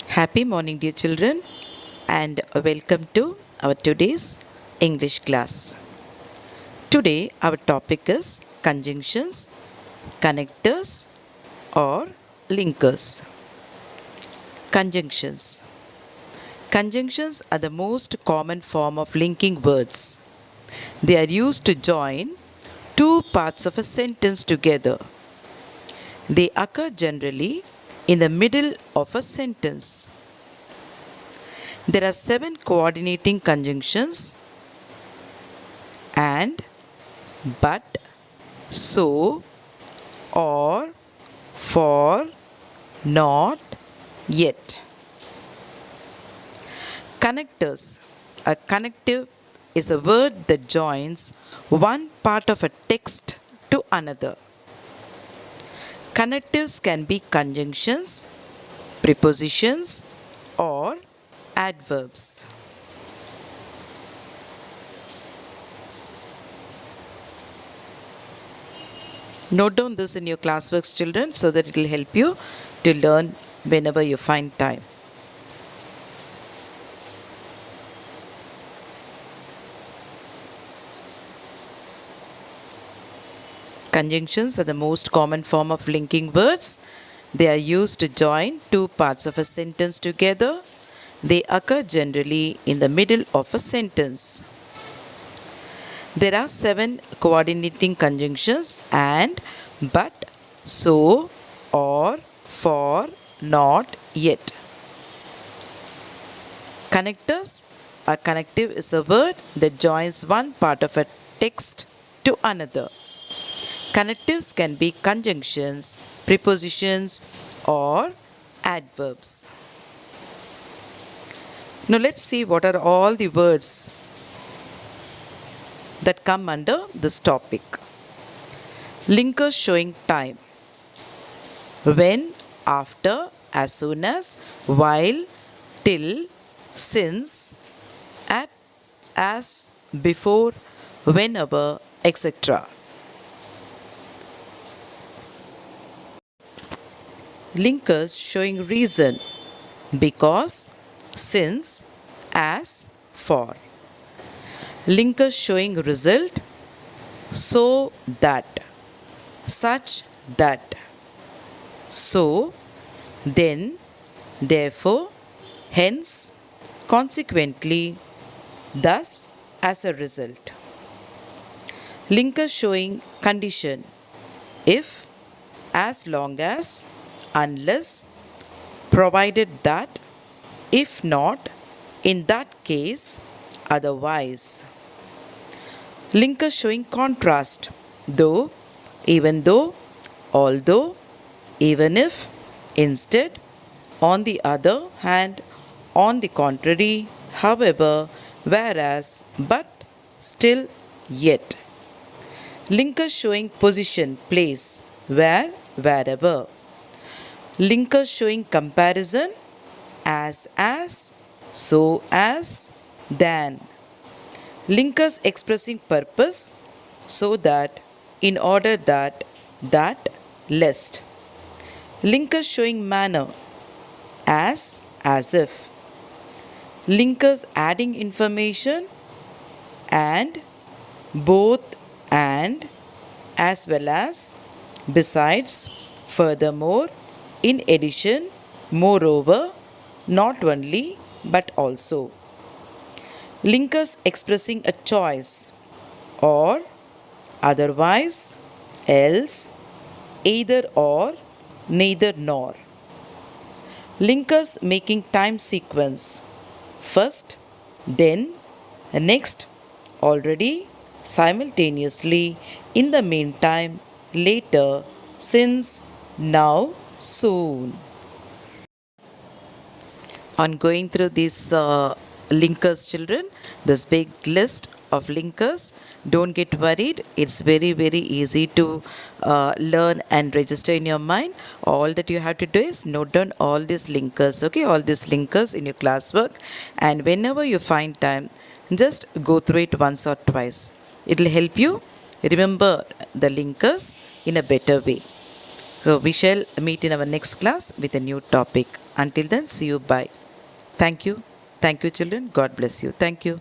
Happy morning, dear children, and welcome to our today's English class. Today, our topic is conjunctions, connectors, or linkers. Conjunctions. Conjunctions are the most common form of linking words. They are used to join two parts of a sentence together. They occur generally in the middle of a sentence. There are 7 coordinating conjunctions and, but, so, or, for, not, yet. Connectors. A connective is a word that joins one part of a text to another. Connectives can be conjunctions, prepositions, or adverbs. Note down this in your classworks, children, so that it will help you to learn whenever you find time. Conjunctions are the most common form of linking words. They are used to join two parts of a sentence together. They occur generally in the middle of a sentence. There are 7 coordinating conjunctions and, but, so, or, for, not, yet. Connectors. A connective is a word that joins one part of a text to another. Connectives can be conjunctions, prepositions, or adverbs. Now let's see what are all the words that come under this topic. Linkers showing time. When, after, as soon as, while, till, since, at, as, before, whenever, etc. Linkers showing reason. Because, since, as, for. Linkers showing result. So that, such that. So, then, therefore, hence, consequently, thus, as a result. Linkers showing condition. If, as long as, unless, provided that, if not, in that case, otherwise. Linkers showing contrast. Though, even though, although, even if, instead, on the other hand, on the contrary, however, whereas, but, still, yet. Linkers showing position, place, where, wherever. Linkers showing comparison, as, so as, than. Linkers expressing purpose, so that, in order that, lest. Linkers showing manner, as if. Linkers adding information, and, both, and, as well as, besides, furthermore, in addition, moreover, not only, but also. Linkers expressing a choice, or, otherwise, else, either or, neither nor. Linkers making time sequence. First, then, next, already, simultaneously, in the meantime, later, since, now, soon. On going through these linkers, children, this big list of linkers, don't get worried. It's very easy to learn and register in your mind. All that you have to do is note down all these linkers, okay, all these linkers in your classwork, and whenever you find time, just go through it once or twice. It will help you remember the linkers in a better way. So we shall meet in our next class with a new topic. Until then, see you. Bye. Thank you. Thank you, children. God bless you. Thank you.